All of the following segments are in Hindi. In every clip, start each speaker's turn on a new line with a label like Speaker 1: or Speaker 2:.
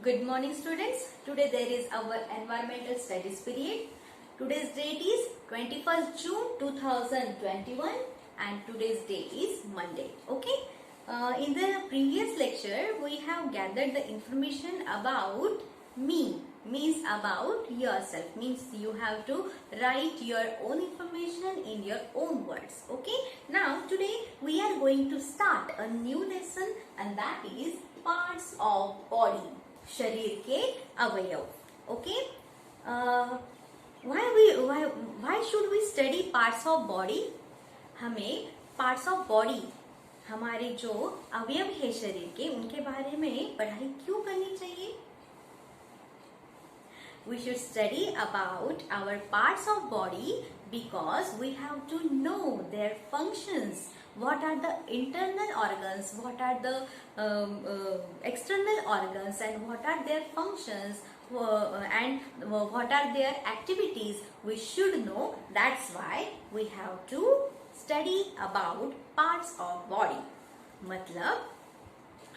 Speaker 1: Good morning students. Today there is our environmental studies period. Today's date is 21st June 2021 and today's date is Monday. Okay. In the previous lecture we have gathered the information about me, means about yourself, means you have to write your own information in your own words. Okay. Now today we are going to start a new lesson and that is parts of body. शरीर के अवयव. Okay. why should we study parts of body? हमें parts of body, हमारे जो अवयव है शरीर के, उनके बारे में पढ़ाई क्यों करनी चाहिए? We should study about our parts of body because we have to know their functions. What are the internal organs, what are the external organs, and what are their functions and what are their activities. We should know. That's why we have to study about parts of body. मतलब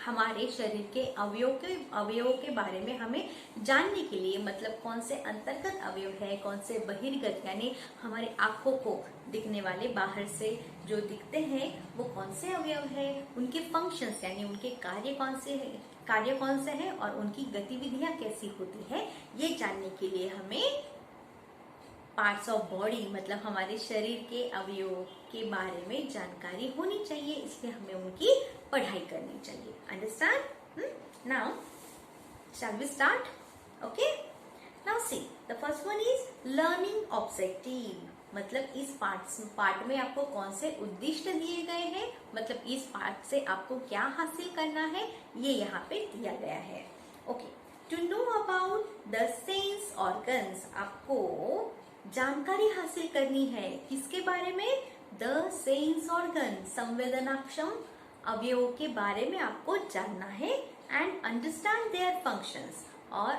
Speaker 1: हमारे शरीर के अवयवों के बारे में हमें जानने के लिए, मतलब कौन से अंतर्गत अवयव है, कौन से बहिर्गत, यानी हमारे आंखों को दिखने वाले बाहर से जो दिखते हैं वो कौन से अवयव है, उनके फंक्शंस यानी उनके कार्य कौन से हैं और उनकी गतिविधियां कैसी होती है, ये जानने के लिए हमें पार्ट्स ऑफ बॉडी मतलब हमारे शरीर के अवयवों के बारे में जानकारी होनी चाहिए, इसलिए हमें उनकी पढ़ाई करनी चाहिए. Understand? Now shall we start? Okay. Now see the first one is learning objective. मतलब इस पार्ट में आपको कौन से उद्दिष्ट दिए गए हैं, मतलब इस पार्ट से आपको क्या हासिल करना है, ये यहाँ पे दिया गया है. Okay. To know about the sense organs, आपको जानकारी हासिल करनी है किसके बारे में? द सेंस ऑर्गन, संवेदनाक्षम अवयवों के बारे में आपको जानना है. एंड अंडरस्टैंड देयर फंक्शंस, और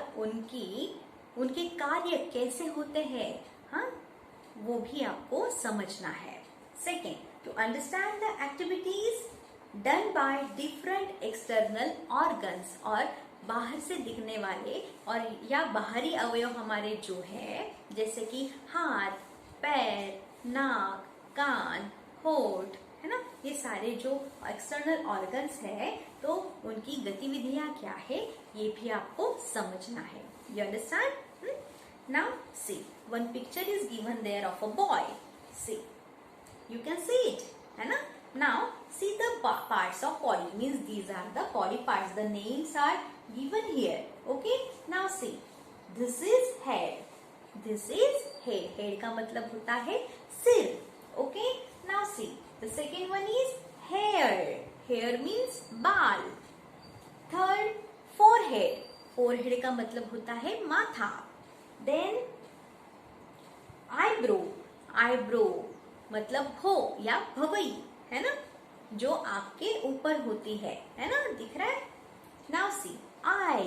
Speaker 1: उनके कार्य कैसे होते हैं, हाँ, वो भी आपको समझना है. Second, to understand the activities done by different external organs, और बाहर से दिखने वाले और या बाहरी अवयव हमारे जो है, जैसे कि हाथ, पैर, नाक, कान, होठ, है ना, ये सारे जो एक्सटर्नल ऑर्गन्स है तो उनकी गतिविधियां क्या है ये भी आपको समझना है. You understand? Now see one picture is given there of a boy. See you can see it, है ना. Now see the parts of body, means these are the body parts. The names are given here. Okay. Now see, this is head. This is head. Head का मतलब होता है सिर. Okay. Now see, the second one is hair. Hair means बाल. Third, forehead. Forehead का मतलब होता है माथा. Then eyebrow. Eyebrow मतलब भो या भवई, है ना, जो आपके ऊपर होती है ना, दिख रहा है. नाउ सी आई,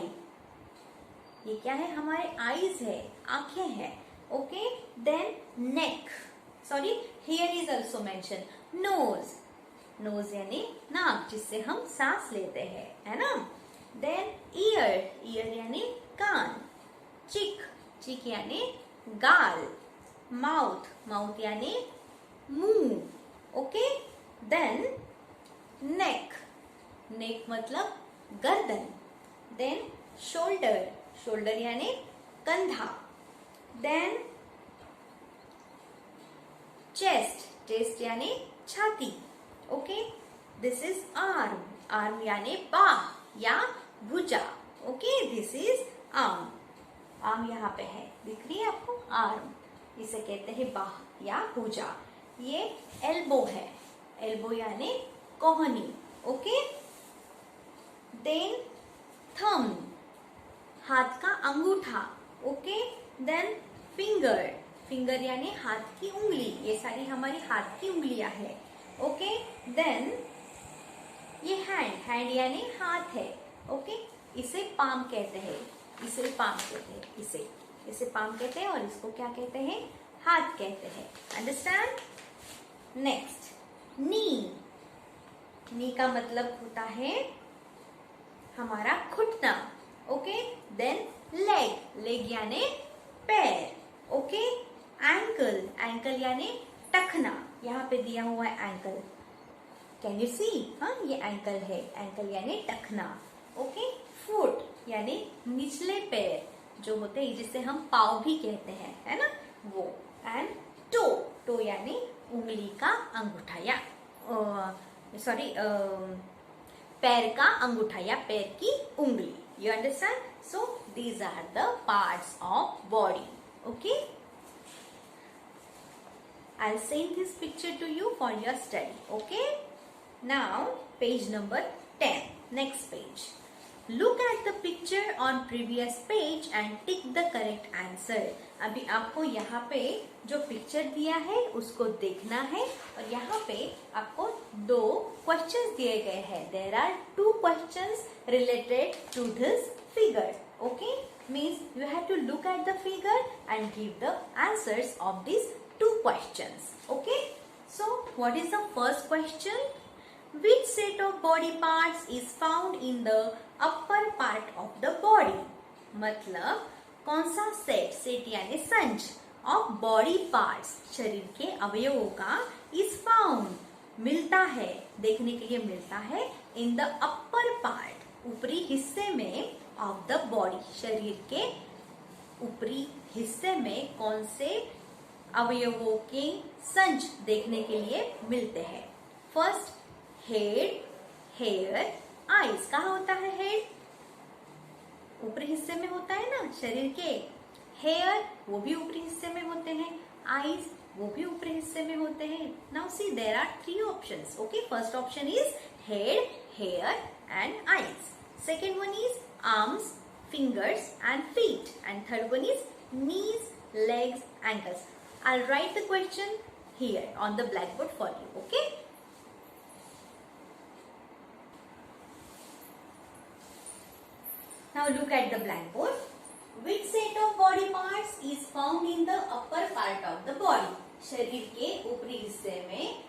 Speaker 1: ये क्या है? हमारे आईज है, आंखें हैं. Okay. Then neck, sorry here is also mention nose. Nose यानी नाक, जिससे हम सांस लेते हैं, है ना. देन ईयर, ईयर यानी कान. चिक, चिक यानी गाल. माउथ, माउथ यानी मुंह. ओके. देन नेक, नेक मतलब गर्दन. देन शोल्डर, शोल्डर यानी कंधा. देन चेस्ट, चेस्ट यानी छाती. Okay. This is arm, arm यानी बाह या भुजा. Okay. This is arm, arm यहाँ पे है, दिख रही है आपको? आर्म, इसे कहते हैं बाह या भुजा. ये एल्बो है, एल्बो यानी कोहनी. ओके. देन थंब, हाथ का अंगूठा. ओके. देन फिंगर, फिंगर यानी हाथ की उंगली. ये सारी हमारी हाथ की उंगलियां है. ओके. देन ये हैंड, हैंड यानी हाथ है. ओके. इसे पाम कहते हैं, इसे पाम कहते हैं, इसे पाम कहते हैं और इसको क्या कहते हैं? हाथ कहते हैं. अंडरस्टैंड? नेक्स्ट, नी. नी का मतलब होता है हमारा घुटना. ओके, देन लेग, लेग यानी पैर, ओके, एंकल, एंकल यानी टखना, यहाँ पे दिया हुआ है एंकल, कैन यू सी, हाँ ये एंकल है, एंकल यानी टखना, ओके, फुट यानी निचले पैर जो होते हैं जिसे हम पाँव भी कहते हैं, है ना वो, एंड टो, टो यानी उंगली का अंगूठा या सॉरी पैर का अंगूठा या पैर की उंगली, you understand, so these are the parts of body, okay. I'll send this picture to you for your study, okay. Now page number 10, next page. Look at the picture on previous page and tick the correct answer. अभी आपको यहाँ पे जो पिक्चर दिया है उसको देखना है और यहाँ पे आपको 2 क्वेश्चंस दिए गए हैं. There are 2 questions related to this figure, okay. Means you have to look at the figure and give the answers of these 2 questions, okay. So what is the first question? Which set of body parts is found in the upper part of the body? मतलब कौन सा सेट, सेट यानी संच ऑफ बॉडी पार्ट्स, शरीर के अवयवों का is found, मिलता है, देखने के लिए मिलता है in the upper part, ऊपरी हिस्से में of the body, शरीर के ऊपरी हिस्से में कौन से अवयवों के संच देखने के लिए मिलते हैं. First head, hair, eyes. कहाँ होता है हेड? ऊपरी हिस्से में होता है ना शरीर के. हेयर वो भी ऊपरी हिस्से में होते हैं, आईज वो भी ऊपरी हिस्से में होते हैं. Now see there are 3 options, okay. First option is head, hair and eyes. Second one is arms, fingers and feet, and third one is knees, legs, ankles. I'll write the question here on the blackboard for you, okay. Now look at the blackboard. Which set of body parts is found in the upper part of the body? शरीर के ऊपरी हिस्से में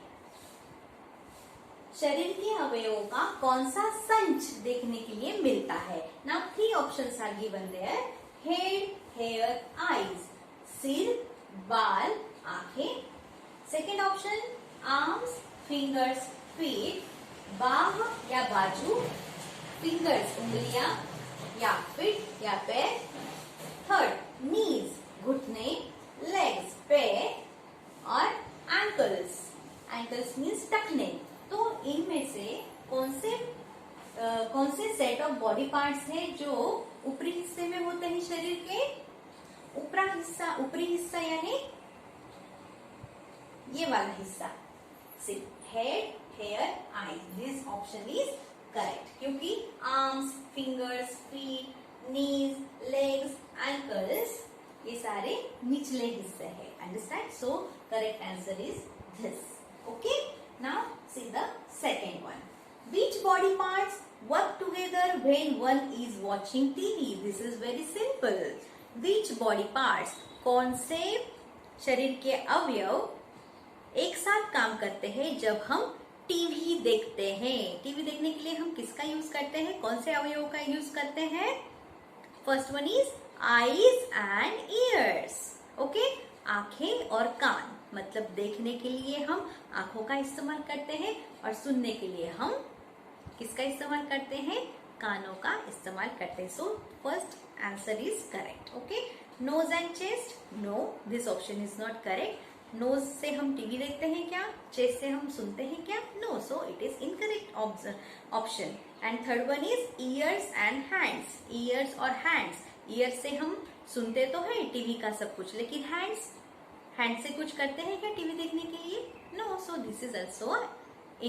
Speaker 1: शरीर के अवयवों का कौन सा संच देखने के लिए मिलता है. Now 3 options are given there. Head, hair, eyes. सिर, बाल, आंखें. Second option arms, fingers, feet, बाह या बाजू, फिंगर्स उंगलियां या फीट या पैर. थर्ड नीज, घुटने, लेग्स पैर और एंकल्स, एंकल्स मीन्स टखने. तो इनमें से कौन से सेट ऑफ बॉडी पार्ट्स है जो ऊपरी हिस्से में होते हैं शरीर के. ऊपरी हिस्सा यानी ये वाला हिस्सा. See head, hair, eyes. This option is correct क्योंकि arms, fingers, feet, knees, legs, ankles ये सारे निचले हिस्से हैं. Understand. So correct answer is this, okay. Now see the second one. Which body parts work together when one is watching TV? This is very simple. Which body parts, कौन से शरीर के अवयव एक साथ काम करते हैं जब हम टीवी देखते हैं. टीवी देखने के लिए हम किसका यूज करते हैं, कौन से अवयवों का यूज करते हैं. First one is eyes and years, okay. आंखें और कान, मतलब देखने के लिए हम आंखों का इस्तेमाल करते हैं और सुनने के लिए हम किसका इस्तेमाल करते हैं, कानों का इस्तेमाल करते हैं. So first answer is correct, okay. Nose and chest, no, this option is not correct. Nose से हम टीवी देखते हैं क्या, चेस्ट से हम सुनते हैं क्या, no. So it is incorrect option. And third one is ears and hands. Ears और हैंड्स, ईयर्स से हम सुनते तो है टीवी का सब कुछ, लेकिन हैंड से कुछ करते हैं क्या टीवी देखने के लिए, no. So this is also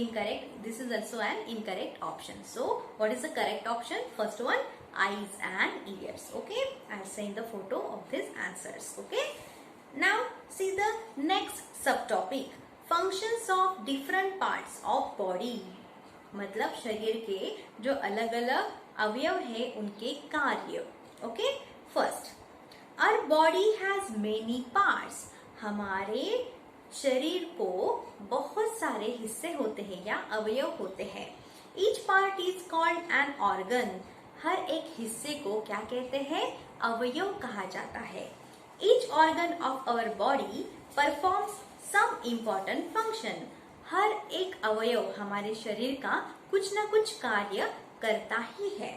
Speaker 1: incorrect. This is also an incorrect option. So what is the correct option? First one, eyes and ears, okay. I'll send the photo of these answers, okay. Now see the next subtopic, functions of different parts of body. मतलब शरीर के जो अलग अलग अवयव है उनके कार्य, okay. First, our body has many parts. हमारे शरीर को बहुत सारे हिस्से होते हैं या अवयव होते हैं. Each part is called an organ. हर एक हिस्से को क्या कहते हैं? अवयव कहा जाता है। Each organ of our body performs some important function. हर एक अवयव हमारे शरीर का कुछ ना कुछ कार्य करता ही है।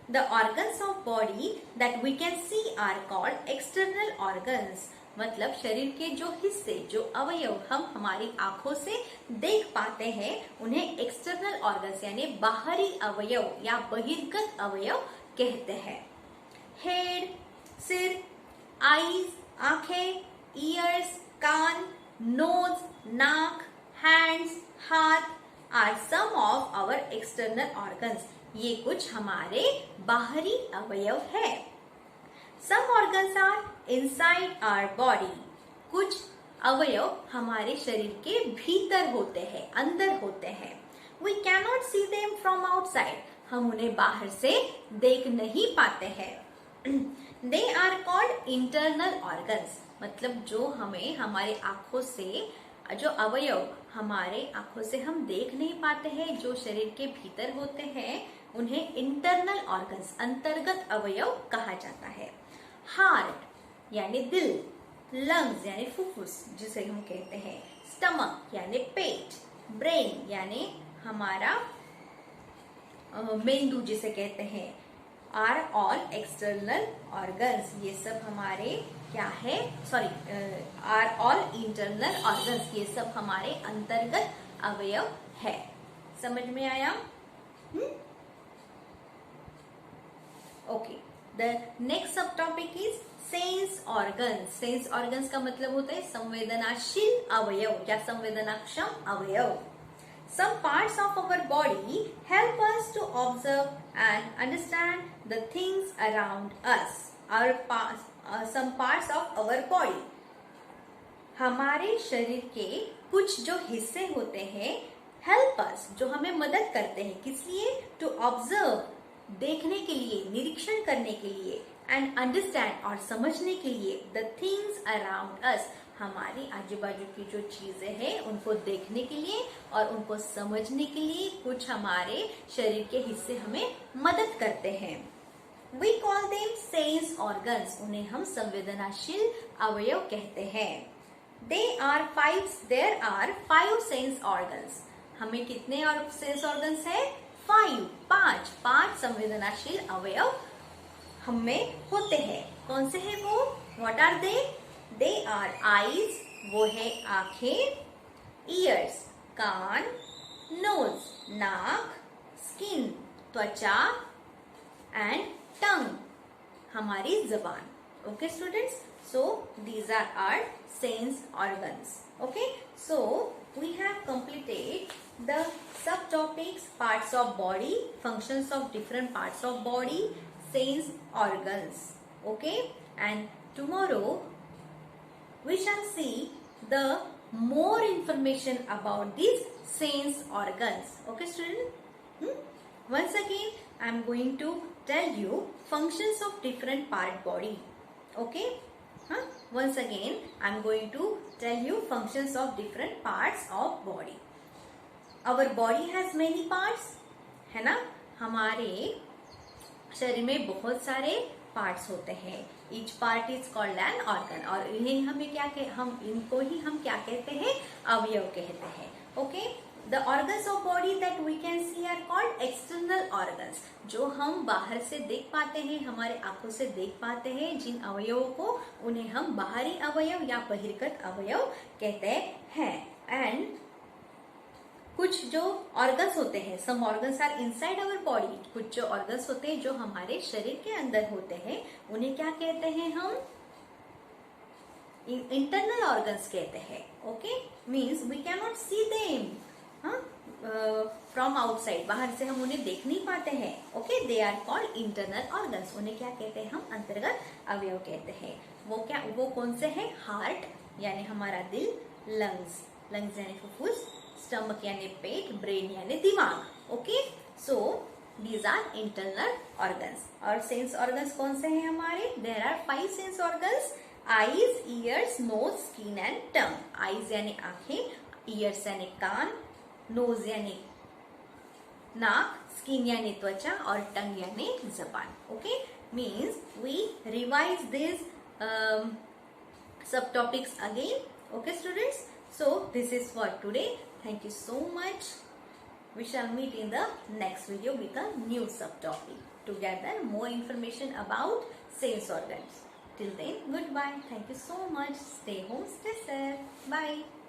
Speaker 1: The organs of body that we can see are called external organs. मतलब शरीर के जो हिस्से, जो अवयव हम हमारी आंखों से देख पाते हैं उन्हें एक्सटर्नल ऑर्गन्स यानी बाहरी अवयव या बहिर्गत अवयव कहते हैं। हेड, सिर, आईज, आंखें, ईयर्स, कान, नोज, नाक, हैंड्स, हाथ are some of our external organs. ये कुछ हमारे बाहरी अवयव है। Some organs are inside our body. कुछ अवयव हमारे शरीर के भीतर होते हैं, अंदर होते हैं। We can not see them from outside. हम उन्हें बाहर से देख नहीं पाते हैं। They are called internal organs. मतलब जो हमें हमारे आंखों से, जो अवयव हमारे आंखों से हम देख नहीं पाते हैं, जो शरीर के भीतर होते हैं, उन्हें इंटरनल ऑर्गन्स, अंतर्गत अवयव कहा जाता है। हार्ट यानी दिल, लंग्स यानी फुफ्फुस जिसे हम कहते हैं, स्टमक यानी पेट, ब्रेन यानी हमारा मेंदू जिसे कहते हैं, आर ऑल एक्सटर्नल ऑर्गन्स। ये सब हमारे क्या है? Are all internal organs. ये सब हमारे अंतर्गत अवयव है। समझ में आया? Okay, the next sub topic is sense organs. Sense organs का मतलब होता है संवेदनाशील अवयव या संवेदनाक्षम अवयव। Some parts of our body help us to observe and understand the things around us. Some parts of our body. हमारे शरीर के कुछ जो हिस्से होते हैं help us, जो हमें मदद करते हैं, किस लिए? To observe, देखने के लिए, निरीक्षण करने के लिए, and understand और समझने के लिए, the things around us, हमारी आजू बाजू की जो चीजें हैं उनको देखने के लिए और उनको समझने के लिए कुछ हमारे शरीर के हिस्से हमें मदद करते हैं। We call them sense organs. उन्हें हम संवेदनाशील अवयव कहते हैं। There are 5 sense organs. हमें कितने और सेंस ऑर्गन्स है? 5 संवेदनाशील अवयव हमें होते हैं। कौन से हैं वो? What are they? They are eyes, वो है आंखें, ears, कान, nose, नाक, skin, त्वचा, and tongue, हमारी जबान। Okay, students? So these are our sense organs. Okay, so we have completed the subtopics: parts of body, functions of different parts of body, sense organs. Okay, and tomorrow we shall see the more information about these sense organs. Okay, student? Once again, I am going to tell you functions of different part body. Okay? Once again, I am going to tell you functions of different parts of body. Our body has many parts, है ना? हमारे शरीर में बहुत सारे पार्ट्स होते हैं। Each part is called an organ. और इन्हें हमें इनको ही हम क्या कहते हैं? अवयव कहते हैं। Okay? The organs of body that we can see are called external organs. जो हम बाहर से देख पाते हैं, हमारे आंखों से देख पाते हैं, जिन अवयवों को, उन्हें हम बाहरी अवयव या बहिर्गत अवयव कहते हैं। And कुछ जो ऑर्गन्स होते हैं, some organs are inside our body. कुछ जो ऑर्गन्स होते हैं जो हमारे शरीर के अंदर होते हैं उन्हें क्या कहते हैं? हम इंटरनल ऑर्गन्स कहते हैं। Okay, means we can not see them from outside. बाहर से हम उन्हें देख नहीं पाते हैं। Okay, they are called internal organs. उन्हें क्या कहते हैं? हम अंतर्गत अवयव कहते हैं। वो कौन से हैं? हार्ट यानी हमारा दिल, लंग्स यानी फुफ्फुस, स्टमक यानी पेट, ब्रेन यानी दिमाग। Okay, so these are internal organs. और सेंस ऑर्गन्स कौन से हैं हमारे? There are 5 sense organs: eyes, ears, nose, skin and tongue. Eyes यानी आंखें, ईयर्स यानी कान, नोज यानी नाक, skin यानी त्वचा और tongue यानी जबान. Okay, means we revise these subtopics again. Okay students, so this is for today. Thank you so much. We shall meet in the next video with a new subtopic to gather more information about sense organs. Till then, goodbye. Thank you so much. Stay home, stay safe. Bye.